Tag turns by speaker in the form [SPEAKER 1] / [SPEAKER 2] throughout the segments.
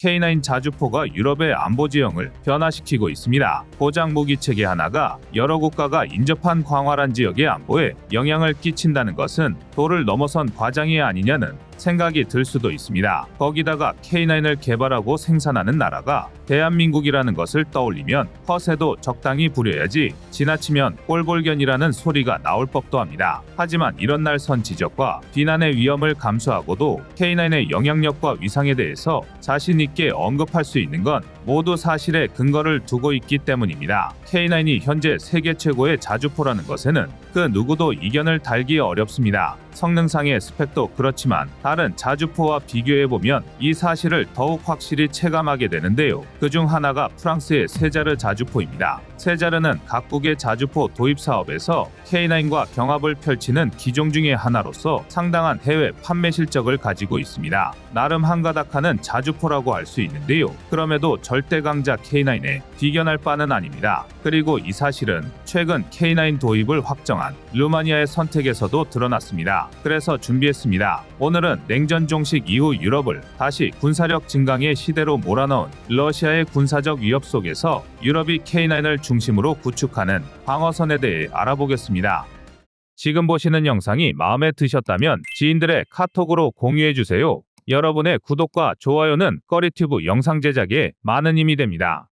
[SPEAKER 1] K9 자주포가 유럽의 안보 지형을 변화시키고 있습니다. 고장 무기 체계 하나가 여러 국가가 인접한 광활한 지역의 안보에 영향을 끼친다는 것은 도를 넘어선 과장이 아니냐는 생각이 들 수도 있습니다. 거기다가 K9을 개발하고 생산하는 나라가 대한민국이라는 것을 떠올리면 허세도 적당히 부려야지 지나치면 꼴볼견이라는 소리가 나올 법도 합니다. 하지만 이런 날 선 지적과 비난의 위험을 감수하고도 K9의 영향력과 위상에 대해서 자신 있게 언급할 수 있는 건 모두 사실에 근거를 두고 있기 때문입니다. K9이 현재 세계 최고의 자주포라는 것에는 그 누구도 이견을 달기 어렵습니다. 성능상의 스펙도 그렇지만 다른 자주포와 비교해보면 이 사실을 더욱 확실히 체감하게 되는데요. 그중 하나가 프랑스의 세자르 자주포입니다. 세자르는 각국의 자주포 도입 사업에서 K9과 경합을 펼치는 기종 중의 하나로서 상당한 해외 판매 실적을 가지고 있습니다. 나름 한가닥하는 자주포라고 할 수 있는데요. 그럼에도 절대 강자 K9에 비견할 바는 아닙니다. 그리고 이 사실은 최근 K9 도입을 확정한 루마니아의 선택에서도 드러났습니다. 그래서 준비했습니다. 오늘은 냉전 종식 이후 유럽을 다시 군사력 증강의 시대로 몰아넣은 러시아의 군사적 위협 속에서 유럽이 K9을 중심으로 구축하는 방어선에 대해 알아보겠습니다. 지금 보시는 영상이 마음에 드셨다면 지인들의 카톡으로 공유해주세요. 여러분의 구독과 좋아요는 꺼리튜브 영상 제작에 많은 힘이 됩니다.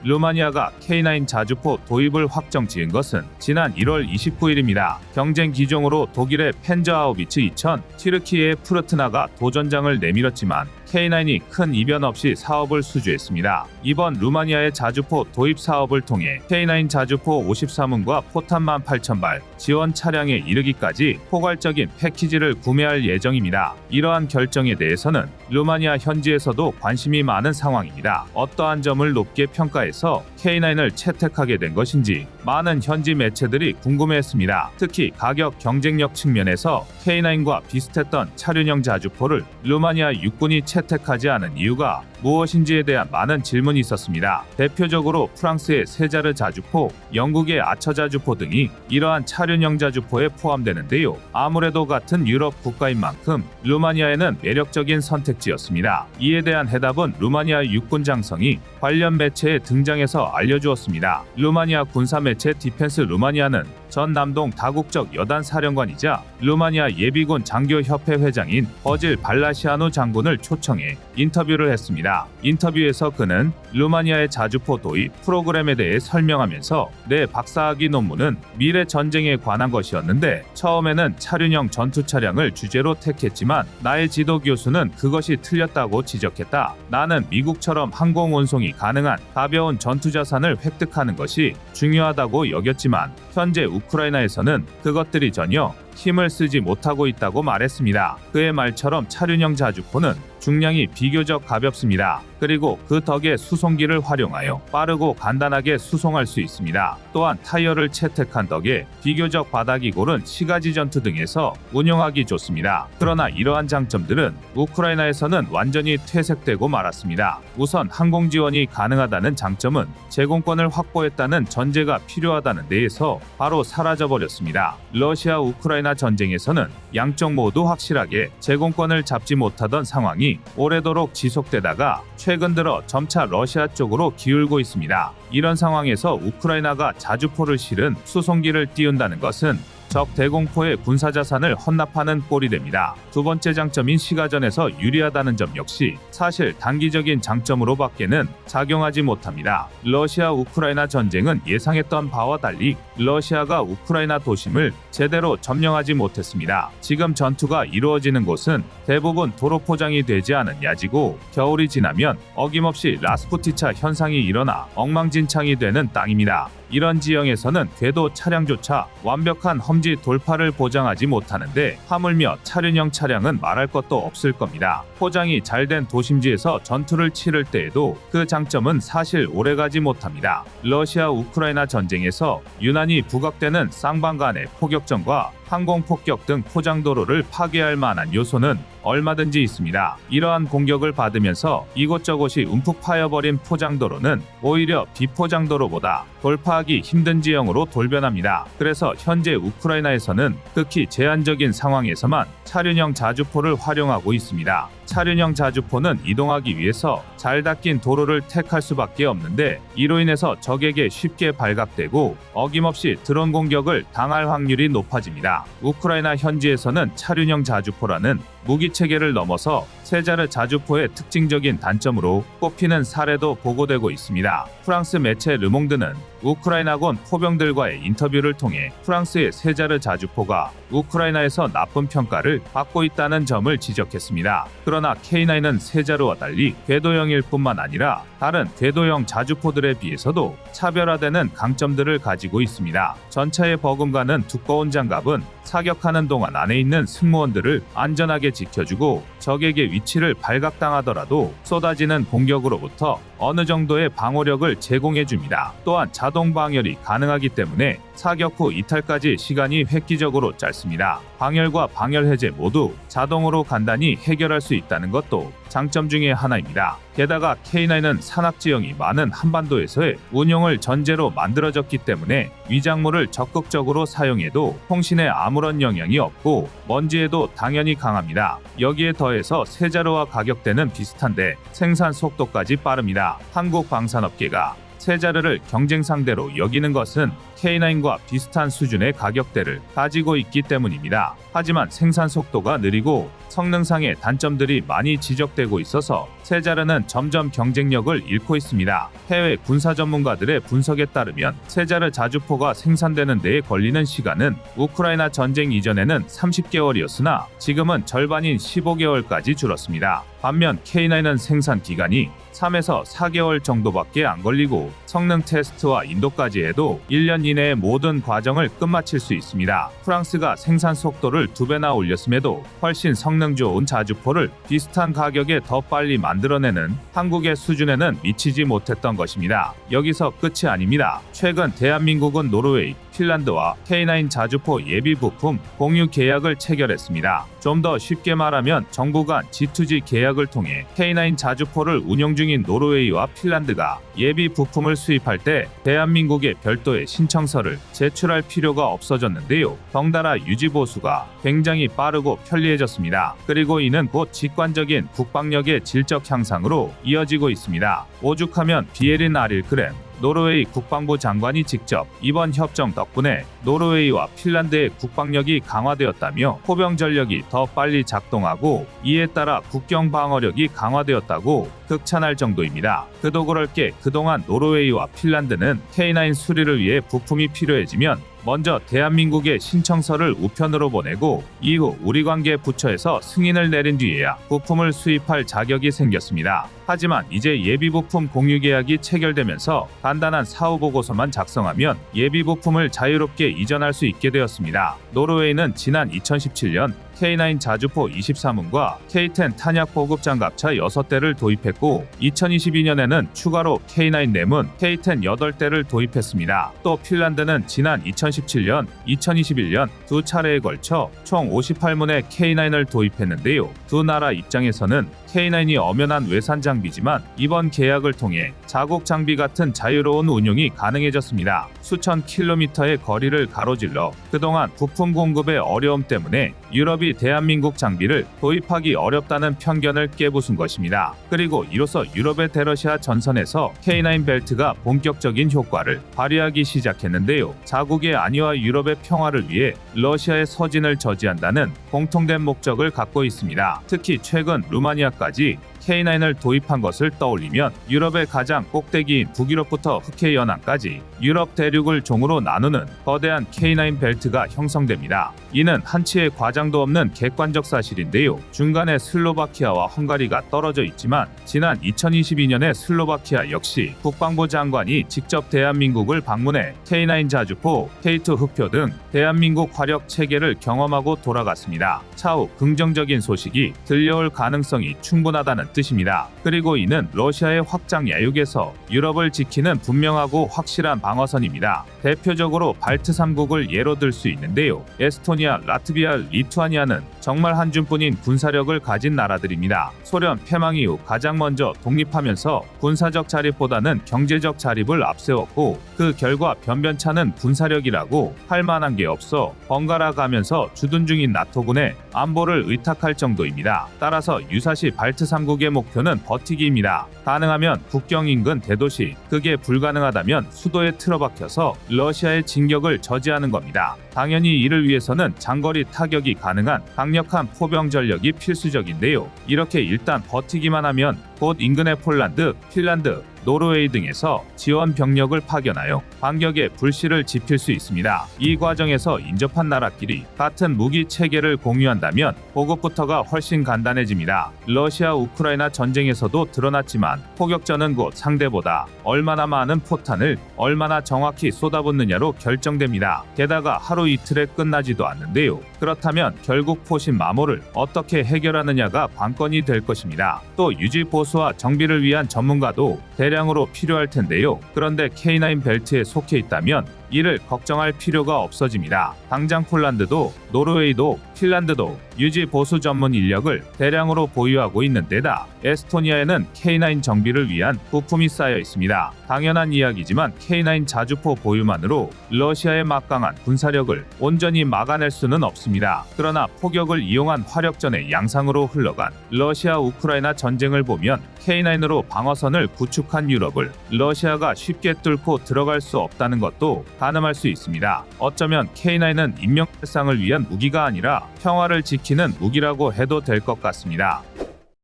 [SPEAKER 1] 루마니아가 K9 자주포 도입을 확정 지은 것은 지난 1월 29일입니다. 경쟁 기종으로 독일의 펜저하우비츠 2000, 튀르키예의 프르트나가 도전장을 내밀었지만 K9이 큰 이변 없이 사업을 수주했습니다. 이번 루마니아의 자주포 도입 사업을 통해 K9 자주포 53문과 포탄 18,000발, 지원 차량에 이르기까지 포괄적인 패키지를 구매할 예정입니다. 이러한 결정에 대해서는 루마니아 현지에서도 관심이 많은 상황입니다. 어떠한 점을 높게 평가해서 K9을 채택하게 된 것인지 많은 현지 매체들이 궁금해했습니다. 특히 가격 경쟁력 측면에서 K9과 비슷했던 차륜형 자주포를 루마니아 육군이 채택하지 않은 이유가 무엇인지에 대한 많은 질문이 있었습니다. 대표적으로 프랑스의 세자르 자주포, 영국의 아처 자주포 등이 이러한 차륜형 자주포에 포함되는데요. 아무래도 같은 유럽 국가인 만큼 루마니아에는 매력적인 선택지였습니다. 이에 대한 해답은 루마니아 육군 장성이 관련 매체에 등장해서 알려주었습니다. 루마니아 군사 매체 디펜스 루마니아는 전 남동 다국적 여단 사령관이자 루마니아 예비군 장교협회 회장인 버질 발라시아누 장군을 초청해 인터뷰를 했습니다. 인터뷰에서 그는 루마니아의 자주포 도입 프로그램에 대해 설명하면서 내 박사학위 논문은 미래 전쟁에 관한 것이었는데 처음에는 차륜형 전투 차량을 주제로 택했지만 나의 지도 교수는 그것이 틀렸다고 지적했다. 나는 미국처럼 항공 운송이 가능한 가벼운 전투 자산을 획득하는 것이 중요하다고 여겼지만 현재 우크라이나에서는 그것들이 전혀 힘을 쓰지 못하고 있다고 말했습니다. 그의 말처럼 차륜형 자주포는 중량이 비교적 가볍습니다. 그리고 그 덕에 수송기를 활용하여 빠르고 간단하게 수송할 수 있습니다. 또한 타이어를 채택한 덕에 비교적 바닥이 고른 시가지 전투 등에서 운용하기 좋습니다. 그러나 이러한 장점들은 우크라이나에서는 완전히 퇴색되고 말았습니다. 우선 항공 지원이 가능하다는 장점은 제공권을 확보했다는 전제가 필요하다는 데에서 바로 사라져버렸습니다. 러시아 우크라이나 전쟁에서는 양쪽 모두 확실하게 제공권을 잡지 못하던 상황이 오래도록 지속되다가 최근 들어 점차 러시아 쪽으로 기울고 있습니다. 이런 상황에서 우크라이나가 자주포를 실은 수송기를 띄운다는 것은 적 대공포의 군사자산을 헌납하는 꼴이 됩니다. 두 번째 장점인 시가전에서 유리하다는 점 역시 사실 단기적인 장점으로밖에는 작용하지 못합니다. 러시아 우크라이나 전쟁은 예상했던 바와 달리 러시아가 우크라이나 도심을 제대로 점령하지 못했습니다. 지금 전투가 이루어지는 곳은 대부분 도로 포장이 되지 않은 야지고 겨울이 지나면 어김없이 라스푸티차 현상이 일어나 엉망진창이 되는 땅입니다. 이런 지형에서는 궤도 차량조차 완벽한 험지 돌파를 보장하지 못하는데 하물며 차륜형 차량은 말할 것도 없을 겁니다. 포장이 잘된 도심지에서 전투를 치를 때에도 그 장점은 사실 오래가지 못합니다. 러시아 우크라이나 전쟁에서 유난히 부각되는 쌍방 간의 포격전과 항공 폭격 등 포장도로를 파괴할 만한 요소는 얼마든지 있습니다. 이러한 공격을 받으면서 이곳저곳이 움푹 파여버린 포장도로는 오히려 비포장도로보다 돌파하기 힘든 지형으로 돌변합니다. 그래서 현재 우크라이나에서는 극히 제한적인 상황에서만 차륜형 자주포를 활용하고 있습니다. 차륜형 자주포는 이동하기 위해서 잘 닦인 도로를 택할 수밖에 없는데 이로 인해서 적에게 쉽게 발각되고 어김없이 드론 공격을 당할 확률이 높아집니다. 우크라이나 현지에서는 차륜형 자주포라는 무기 체계를 넘어서 세자르 자주포의 특징적인 단점으로 꼽히는 사례도 보고되고 있습니다. 프랑스 매체 르몽드는 우크라이나군 포병들과의 인터뷰를 통해 프랑스의 세자르 자주포가 우크라이나에서 나쁜 평가를 받고 있다는 점을 지적했습니다. 그러나 K9은 세자르와 달리 궤도형일 뿐만 아니라 다른 궤도형 자주포들에 비해서도 차별화되는 강점들을 가지고 있습니다. 전차의 버금가는 두꺼운 장갑은 사격하는 동안 안에 있는 승무원들을 안전하게 지켜주고 적에게 위치를 발각당하더라도 쏟아지는 공격으로부터 어느 정도의 방어력을 제공해줍니다. 또한 자동 방열이 가능하기 때문에 사격 후 이탈까지 시간이 획기적으로 짧습니다. 방열과 방열 해제 모두 자동으로 간단히 해결할 수 있다는 것도 장점 중의 하나입니다. 게다가 K9은 산악지형이 많은 한반도에서의 운용을 전제로 만들어졌기 때문에 위장물을 적극적으로 사용해도 통신에 아무런 영향이 없고 먼지에도 당연히 강합니다. 여기에 더해서 세자르와 가격대는 비슷한데 생산 속도까지 빠릅니다. 한국 방산업계가 세자르를 경쟁 상대로 여기는 것은 K9과 비슷한 수준의 가격대를 가지고 있기 때문입니다. 하지만 생산 속도가 느리고 성능상의 단점들이 많이 지적되고 있어서 세자르는 점점 경쟁력을 잃고 있습니다. 해외 군사 전문가들의 분석에 따르면 세자르 자주포가 생산되는 데에 걸리는 시간은 우크라이나 전쟁 이전에는 30개월이었으나 지금은 절반인 15개월까지 줄었습니다. 반면 K9은 생산 기간이 3에서 4개월 정도밖에 안 걸리고 성능 테스트와 인도까지 해도 1년 이내에 모든 과정을 끝마칠 수 있습니다. 프랑스가 생산 속도를 2배나 올렸음에도 훨씬 성능 좋은 자주포를 비슷한 가격에 더 빨리 만들어내는 한국의 수준에는 미치지 못했던 것입니다. 여기서 끝이 아닙니다. 최근 대한민국은 노르웨이, 핀란드와 K9 자주포 예비 부품 공유 계약을 체결했습니다. 좀 더 쉽게 말하면 정부 간 G2G 계약을 통해 K9 자주포를 운용 중인 노르웨이와 핀란드가 예비 부품을 수입할 때 대한민국에 별도의 신청서를 제출할 필요가 없어졌는데요. 덩달아 유지 보수가 굉장히 빠르고 편리해졌습니다. 그리고 이는 곧 직관적인 국방력의 질적 향상으로 이어지고 있습니다. 오죽하면 비에린 아릴그렌 노르웨이 국방부 장관이 직접 이번 협정 덕분에 노르웨이와 핀란드의 국방력이 강화되었다며 포병 전력이 더 빨리 작동하고 이에 따라 국경 방어력이 강화되었다고 극찬할 정도입니다. 그도 그럴 게 그동안 노르웨이와 핀란드는 K9 수리를 위해 부품이 필요해지면 먼저 대한민국에 신청서를 우편으로 보내고 이후 우리 관계 부처에서 승인을 내린 뒤에야 부품을 수입할 자격이 생겼습니다. 하지만 이제 예비부품 공유 계약이 체결되면서 간단한 사후 보고서만 작성하면 예비부품을 자유롭게 이전할 수 있게 되었습니다. 노르웨이는 지난 2017년 K9 자주포 23문과 K10 탄약 보급 장갑차 6대를 도입했고 2022년에는 추가로 K9 4문, K10 8대를 도입했습니다. 또 핀란드는 지난 2017년, 2021년 두 차례에 걸쳐 총 58문의 K9을 도입했는데요. 두 나라 입장에서는 K9이 엄연한 외산 장비지만 이번 계약을 통해 자국 장비 같은 자유로운 운용이 가능해졌습니다. 수천 킬로미터의 거리를 가로질러 그동안 부품 공급의 어려움 때문에 유럽이 대한민국 장비를 도입하기 어렵다는 편견을 깨부순 것입니다. 그리고 이로써 유럽의 대러시아 전선에서 K9 벨트가 본격적인 효과를 발휘하기 시작했는데요. 자국의 안위와 유럽의 평화를 위해 러시아의 서진을 저지한다는 공통된 목적을 갖고 있습니다. 특히 최근 루마니아까지 K9을 도입한 것을 떠올리면 유럽의 가장 꼭대기인 북유럽부터 흑해 연안까지 유럽 대륙을 종으로 나누는 거대한 K9 벨트가 형성됩니다. 이는 한치의 과장도 없는 객관적 사실인데요. 중간에 슬로바키아와 헝가리가 떨어져 있지만 지난 2022년에 슬로바키아 역시 국방부 장관이 직접 대한민국을 방문해 K9 자주포, K2 흑표 등 대한민국 화력 체계를 경험하고 돌아갔습니다. 차후 긍정적인 소식이 들려올 가능성이 충분하다는 뜻입니다. 그리고 이는 러시아의 확장 야육에서 유럽을 지키는 분명하고 확실한 방어선입니다. 대표적으로 발트 3국을 예로 들 수 있는데요. 에스토니아, 라트비아, 리투아니아는 정말 한 줌뿐인 군사력을 가진 나라들입니다. 소련 패망 이후 가장 먼저 독립하면서 군사적 자립보다는 경제적 자립을 앞세웠고 그 결과 변변찮은 군사력이라고 할 만한 게 없어 번갈아 가면서 주둔 중인 나토군에 안보를 의탁할 정도입니다. 따라서 유사시 발트 3국의 목표는 버티기입니다. 가능하면 국경 인근 대도시, 그게 불가능하다면 수도에 틀어박혀서 러시아의 진격을 저지하는 겁니다. 당연히 이를 위해서는 장거리 타격이 가능한 강력한 포병 전력이 필수적인데요. 이렇게 일단 버티기만 하면 곧 인근의 폴란드, 핀란드, 노르웨이 등에서 지원 병력을 파견하여 반격에 불씨를 지필 수 있습니다. 이 과정에서 인접한 나라끼리 같은 무기 체계를 공유한다면 보급부터가 훨씬 간단해집니다. 러시아 우크라이나 전쟁에서도 드러났지만 포격전은 곧 상대보다 얼마나 많은 포탄을 얼마나 정확히 쏟아붓느냐로 결정됩니다. 게다가 하루 이틀에 끝나지도 않는데요. 그렇다면 결국 포신 마모를 어떻게 해결하느냐가 관건이 될 것입니다. 또 유지 보수와 정비를 위한 전문가도 대량으로 필요할 텐데요. 그런데 K9 벨트에 속해 있다면 이를 걱정할 필요가 없어집니다. 당장 폴란드도 노르웨이도 핀란드도 유지 보수 전문 인력을 대량으로 보유하고 있는 데다 에스토니아에는 K9 정비를 위한 부품이 쌓여 있습니다. 당연한 이야기지만 K9 자주포 보유만으로 러시아의 막강한 군사력을 온전히 막아낼 수는 없습니다. 그러나 포격을 이용한 화력전의 양상으로 흘러간 러시아 우크라이나 전쟁을 보면 K9으로 방어선을 구축한 유럽을 러시아가 쉽게 뚫고 들어갈 수 없다는 것도 가늠할 수 있습니다. 어쩌면 K9은 인명살상을 위한 무기가 아니라 평화를 지키는 무기라고 해도 될 것 같습니다.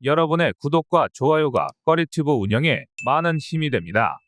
[SPEAKER 1] 여러분의 구독과 좋아요가 꺼리튜브 운영에 많은 힘이 됩니다.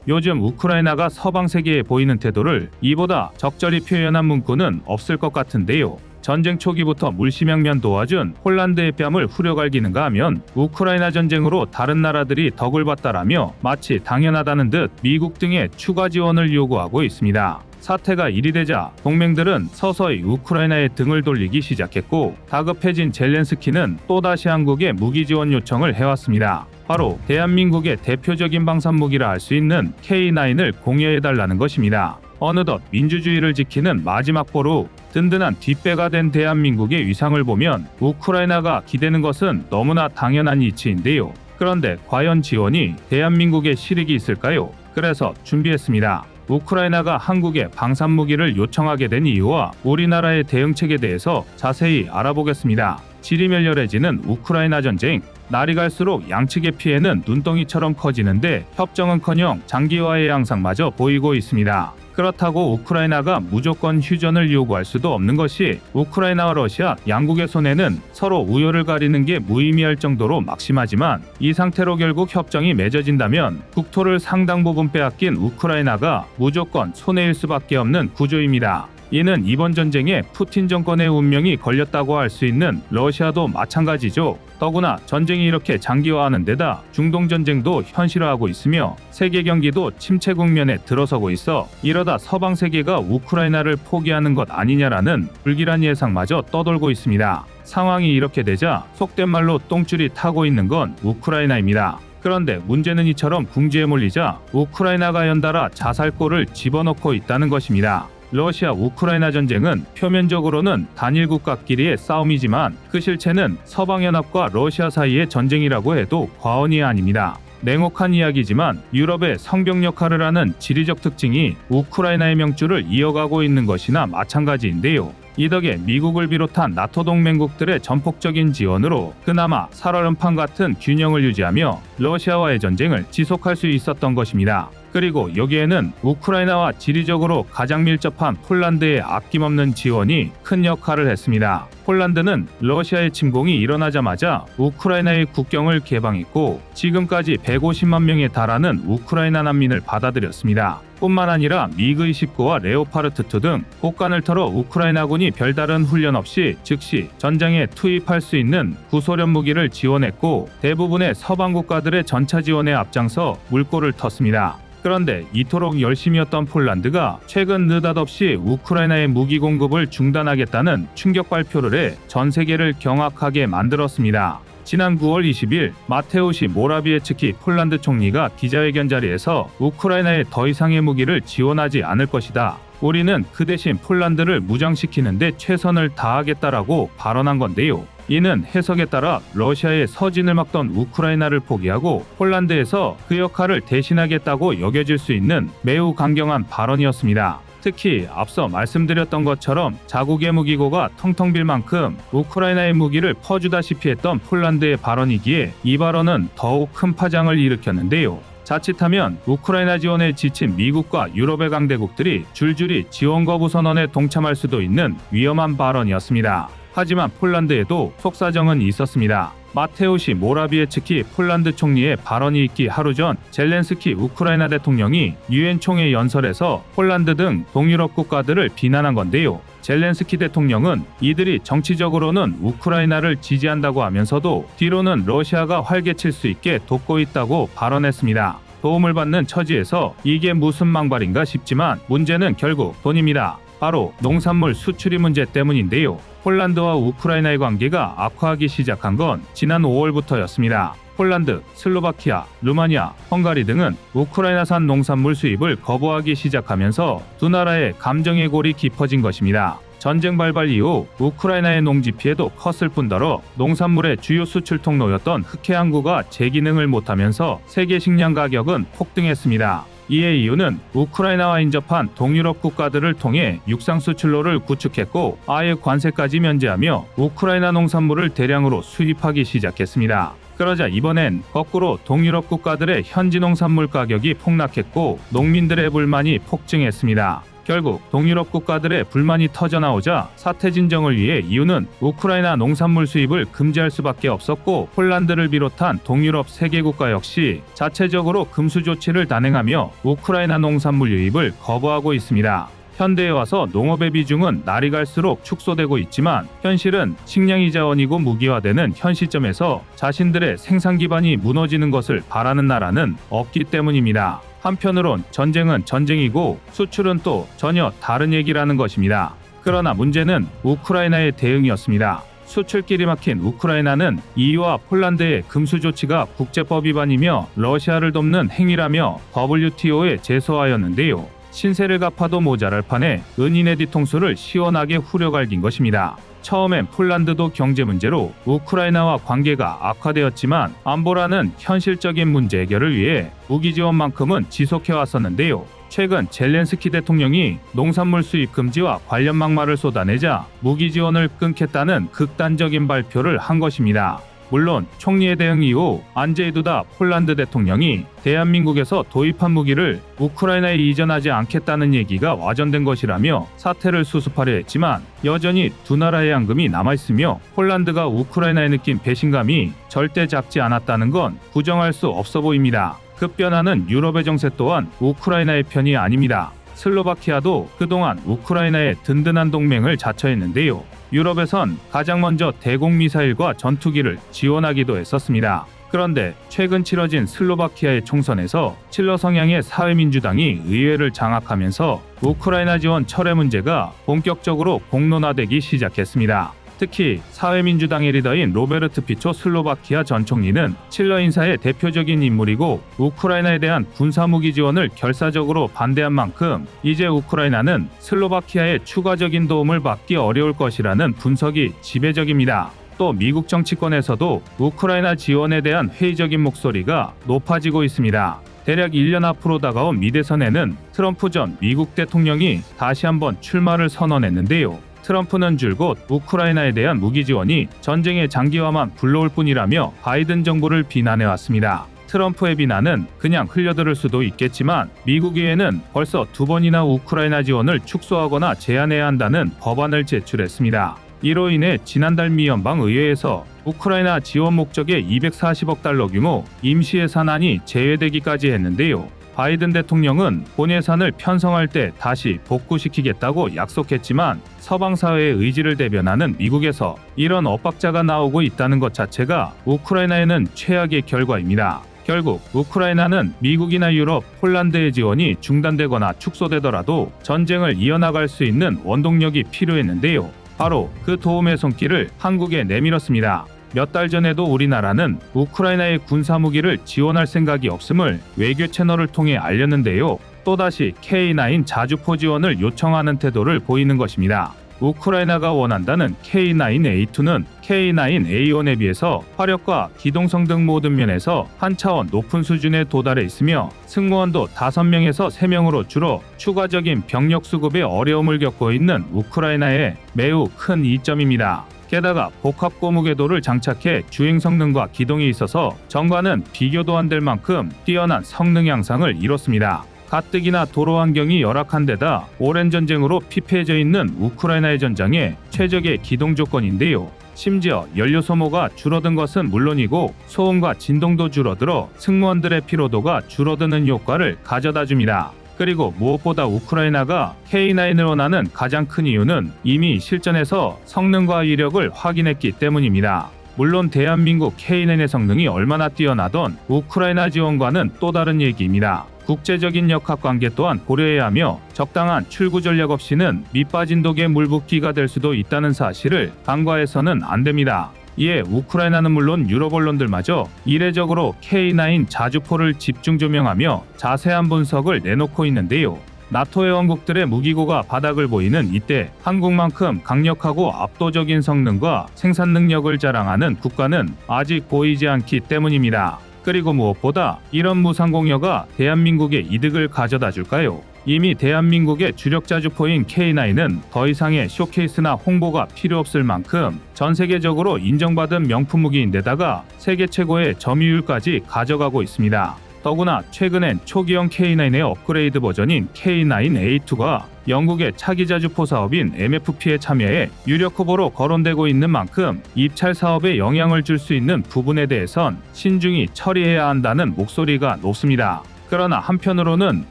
[SPEAKER 1] 요즘 우크라이나가 서방 세계에 보이는 태도를 이보다 적절히 표현한 문구는 없을 것 같은데요. 전쟁 초기부터 물심양면 도와준 폴란드의 뺨을 후려갈기는가 하면 우크라이나 전쟁으로 다른 나라들이 덕을 봤다라며 마치 당연하다는 듯 미국 등의 추가 지원을 요구하고 있습니다. 사태가 이리 되자 동맹들은 서서히 우크라이나에 등을 돌리기 시작했고 다급해진 젤렌스키는 또다시 한국에 무기 지원 요청을 해왔습니다. 바로 대한민국의 대표적인 방산무기라 할 수 있는 K9을 공유해달라는 것입니다. 어느덧 민주주의를 지키는 마지막 보루, 든든한 뒷배가 된 대한민국의 위상을 보면 우크라이나가 기대는 것은 너무나 당연한 이치인데요. 그런데 과연 지원이 대한민국에 실익이 있을까요? 그래서 준비했습니다. 우크라이나가 한국에 방산무기를 요청하게 된 이유와 우리나라의 대응책에 대해서 자세히 알아보겠습니다. 지리멸렬해지는 우크라이나 전쟁, 날이 갈수록 양측의 피해는 눈덩이처럼 커지는데 협정은커녕 장기화의 양상마저 보이고 있습니다. 그렇다고 우크라이나가 무조건 휴전을 요구할 수도 없는 것이 우크라이나와 러시아 양국의 손에는 서로 우열을 가리는 게 무의미할 정도로 막심하지만 이 상태로 결국 협정이 맺어진다면 국토를 상당 부분 빼앗긴 우크라이나가 무조건 손해일 수밖에 없는 구조입니다. 이는 이번 전쟁에 푸틴 정권의 운명이 걸렸다고 할 수 있는 러시아도 마찬가지죠. 더구나 전쟁이 이렇게 장기화하는 데다 중동 전쟁도 현실화하고 있으며 세계 경기도 침체 국면에 들어서고 있어 이러다 서방 세계가 우크라이나를 포기하는 것 아니냐라는 불길한 예상마저 떠돌고 있습니다. 상황이 이렇게 되자 속된 말로 똥줄이 타고 있는 건 우크라이나입니다. 그런데 문제는 이처럼 궁지에 몰리자 우크라이나가 연달아 자살골을 집어넣고 있다는 것입니다. 러시아 우크라이나 전쟁은 표면적으로는 단일 국가끼리의 싸움이지만 그 실체는 서방연합과 러시아 사이의 전쟁이라고 해도 과언이 아닙니다. 냉혹한 이야기지만 유럽의 성벽 역할을 하는 지리적 특징이 우크라이나의 명줄을 이어가고 있는 것이나 마찬가지인데요. 이 덕에 미국을 비롯한 나토 동맹국들의 전폭적인 지원으로 그나마 살얼음판 같은 균형을 유지하며 러시아와의 전쟁을 지속할 수 있었던 것입니다. 그리고 여기에는 우크라이나와 지리적으로 가장 밀접한 폴란드의 아낌없는 지원이 큰 역할을 했습니다. 폴란드는 러시아의 침공이 일어나자마자 우크라이나의 국경을 개방했고 지금까지 150만 명에 달하는 우크라이나 난민을 받아들였습니다. 뿐만 아니라 미그-29와 레오파르트2 등 곡간을 털어 우크라이나군이 별다른 훈련 없이 즉시 전장에 투입할 수 있는 구소련 무기를 지원했고 대부분의 서방 국가들의 전차 지원에 앞장서 물꼬를 텄습니다. 그런데 이토록 열심이었던 폴란드가 최근 느닷없이 우크라이나의 무기 공급을 중단하겠다는 충격 발표를 해 전 세계를 경악하게 만들었습니다. 지난 9월 20일 마테우시 모라비에츠키 폴란드 총리가 기자회견 자리에서 우크라이나에 더 이상의 무기를 지원하지 않을 것이다. 우리는 그 대신 폴란드를 무장시키는데 최선을 다하겠다라고 발언한 건데요. 이는 해석에 따라 러시아의 서진을 막던 우크라이나를 포기하고 폴란드에서 그 역할을 대신하겠다고 여겨질 수 있는 매우 강경한 발언이었습니다. 특히 앞서 말씀드렸던 것처럼 자국의 무기고가 텅텅 빌 만큼 우크라이나의 무기를 퍼주다시피 했던 폴란드의 발언이기에 이 발언은 더욱 큰 파장을 일으켰는데요. 자칫하면 우크라이나 지원에 지친 미국과 유럽의 강대국들이 줄줄이 지원 거부 선언에 동참할 수도 있는 위험한 발언이었습니다. 하지만 폴란드에도 속사정은 있었습니다. 마테우시 모라비에츠키 폴란드 총리의 발언이 있기 하루 전 젤렌스키 우크라이나 대통령이 유엔 총회 연설에서 폴란드 등 동유럽 국가들을 비난한 건데요. 젤렌스키 대통령은 이들이 정치적으로는 우크라이나를 지지한다고 하면서도 뒤로는 러시아가 활개칠 수 있게 돕고 있다고 발언했습니다. 도움을 받는 처지에서 이게 무슨 망발인가 싶지만 문제는 결국 돈입니다. 바로 농산물 수출이 문제 때문인데요. 폴란드와 우크라이나의 관계가 악화하기 시작한 건 지난 5월부터였습니다. 폴란드, 슬로바키아, 루마니아, 헝가리 등은 우크라이나산 농산물 수입을 거부하기 시작하면서 두 나라의 감정의 골이 깊어진 것입니다. 전쟁 발발 이후 우크라이나의 농지 피해도 컸을 뿐더러 농산물의 주요 수출 통로였던 흑해 항구가 제 기능을 못하면서 세계 식량 가격은 폭등했습니다. 이의 이유는 우크라이나와 인접한 동유럽 국가들을 통해 육상 수출로를 구축했고 아예 관세까지 면제하며 우크라이나 농산물을 대량으로 수입하기 시작했습니다. 그러자 이번엔 거꾸로 동유럽 국가들의 현지 농산물 가격이 폭락했고 농민들의 불만이 폭증했습니다. 결국 동유럽 국가들의 불만이 터져나오자 사태 진정을 위해 이유는 우크라이나 농산물 수입을 금지할 수밖에 없었고 폴란드를 비롯한 동유럽 3개 국가 역시 자체적으로 금수 조치를 단행하며 우크라이나 농산물 유입을 거부하고 있습니다. 현대에 와서 농업의 비중은 날이 갈수록 축소되고 있지만 현실은 식량이 자원이고 무기화되는 현 시점에서 자신들의 생산 기반이 무너지는 것을 바라는 나라는 없기 때문입니다. 한편으론 전쟁은 전쟁이고 수출은 또 전혀 다른 얘기라는 것입니다. 그러나 문제는 우크라이나의 대응이었습니다. 수출길이 막힌 우크라이나는 EU와 폴란드의 금수 조치가 국제법 위반이며 러시아를 돕는 행위라며 WTO에 제소하였는데요. 신세를 갚아도 모자랄 판에 은인의 뒤통수를 시원하게 후려갈긴 것입니다. 처음엔 폴란드도 경제 문제로 우크라이나와 관계가 악화되었지만 안보라는 현실적인 문제 해결을 위해 무기 지원만큼은 지속해왔었는데요. 최근 젤렌스키 대통령이 농산물 수입 금지와 관련 막말을 쏟아내자 무기 지원을 끊겠다는 극단적인 발표를 한 것입니다. 물론 총리의 대응 이후 안제이 두다 폴란드 대통령이 대한민국에서 도입한 무기를 우크라이나에 이전하지 않겠다는 얘기가 와전된 것이라며 사태를 수습하려 했지만 여전히 두 나라의 앙금이 남아있으며 폴란드가 우크라이나에 느낀 배신감이 절대 작지 않았다는 건 부정할 수 없어 보입니다. 급변하는 유럽의 정세 또한 우크라이나의 편이 아닙니다. 슬로바키아도 그동안 우크라이나의 든든한 동맹을 자처했는데요. 유럽에선 가장 먼저 대공 미사일과 전투기를 지원하기도 했었습니다. 그런데 최근 치러진 슬로바키아의 총선에서 칠러 성향의 사회민주당이 의회를 장악하면서 우크라이나 지원 철회 문제가 본격적으로 공론화되기 시작했습니다. 특히 사회민주당의 리더인 로베르트 피초 슬로바키아 전 총리는 칠러 인사의 대표적인 인물이고 우크라이나에 대한 군사무기 지원을 결사적으로 반대한 만큼 이제 우크라이나는 슬로바키아의 추가적인 도움을 받기 어려울 것이라는 분석이 지배적입니다. 또 미국 정치권에서도 우크라이나 지원에 대한 회의적인 목소리가 높아지고 있습니다. 대략 1년 앞으로 다가온 미대선에는 트럼프 전 미국 대통령이 다시 한번 출마를 선언했는데요. 트럼프는 줄곧 우크라이나에 대한 무기 지원이 전쟁의 장기화만 불러올 뿐이라며 바이든 정부를 비난해왔습니다. 트럼프의 비난은 그냥 흘려들을 수도 있겠지만 미국 의회는 벌써 2번이나 우크라이나 지원을 축소하거나 제한해야 한다는 법안을 제출했습니다. 이로 인해 지난달 미 연방의회에서 우크라이나 지원 목적의 240억 달러 규모 임시 예산안이 제외되기까지 했는데요. 바이든 대통령은 본 예산을 편성할 때 다시 복구시키겠다고 약속했지만 서방 사회의 의지를 대변하는 미국에서 이런 엇박자가 나오고 있다는 것 자체가 우크라이나에는 최악의 결과입니다. 결국 우크라이나는 미국이나 유럽, 폴란드의 지원이 중단되거나 축소되더라도 전쟁을 이어나갈 수 있는 원동력이 필요했는데요. 바로 그 도움의 손길을 한국에 내밀었습니다. 몇 달 전에도 우리나라는 우크라이나의 군사무기를 지원할 생각이 없음을 외교 채널을 통해 알렸는데요. 또다시 K9 자주포 지원을 요청하는 태도를 보이는 것입니다. 우크라이나가 원한다는 K9A2는 K9A1에 비해서 화력과 기동성 등 모든 면에서 한 차원 높은 수준에 도달해 있으며 승무원도 5명에서 3명으로 줄어 추가적인 병력 수급에 어려움을 겪고 있는 우크라이나의 매우 큰 이점입니다. 게다가 복합 고무궤도를 장착해 주행 성능과 기동에 있어서 전과는 비교도 안 될 만큼 뛰어난 성능 향상을 이뤘습니다. 가뜩이나 도로 환경이 열악한 데다 오랜 전쟁으로 피폐해져 있는 우크라이나의 전장에 최적의 기동 조건인데요. 심지어 연료 소모가 줄어든 것은 물론이고 소음과 진동도 줄어들어 승무원들의 피로도가 줄어드는 효과를 가져다 줍니다. 그리고 무엇보다 우크라이나가 K9을 원하는 가장 큰 이유는 이미 실전에서 성능과 위력을 확인했기 때문입니다. 물론 대한민국 K9의 성능이 얼마나 뛰어나던 우크라이나 지원과는 또 다른 얘기입니다. 국제적인 역학관계 또한 고려해야 하며 적당한 출구 전략 없이는 밑빠진 독에 물 붓기가 될 수도 있다는 사실을 간과해서는 안 됩니다. 이에 우크라이나는 물론 유럽 언론들마저 이례적으로 K9 자주포를 집중 조명하며 자세한 분석을 내놓고 있는데요. 나토 회원국들의 무기고가 바닥을 보이는 이때 한국만큼 강력하고 압도적인 성능과 생산 능력을 자랑하는 국가는 아직 보이지 않기 때문입니다. 그리고 무엇보다 이런 무상공여가 대한민국에 이득을 가져다 줄까요? 이미 대한민국의 주력 자주포인 K9은 더 이상의 쇼케이스나 홍보가 필요 없을 만큼 전 세계적으로 인정받은 명품 무기인데다가 세계 최고의 점유율까지 가져가고 있습니다. 더구나 최근엔 초기형 K9의 업그레이드 버전인 K9A2가 영국의 차기 자주포 사업인 MFP에 참여해 유력 후보로 거론되고 있는 만큼 입찰 사업에 영향을 줄 수 있는 부분에 대해선 신중히 처리해야 한다는 목소리가 높습니다. 그러나 한편으로는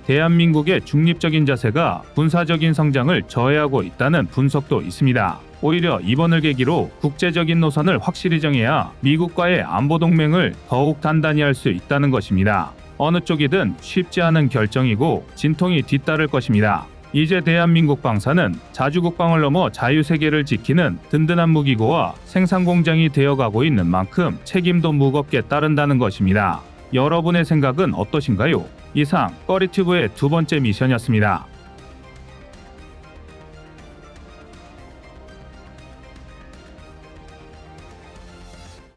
[SPEAKER 1] 대한민국의 중립적인 자세가 군사적인 성장을 저해하고 있다는 분석도 있습니다. 오히려 이번을 계기로 국제적인 노선을 확실히 정해야 미국과의 안보 동맹을 더욱 단단히 할 수 있다는 것입니다. 어느 쪽이든 쉽지 않은 결정이고 진통이 뒤따를 것입니다. 이제 대한민국 방사는 자주국방을 넘어 자유세계를 지키는 든든한 무기고와 생산 공장이 되어가고 있는 만큼 책임도 무겁게 따른다는 것입니다. 여러분의 생각은 어떠신가요? 이상 꺼리튜브의 두 번째 미션이었습니다.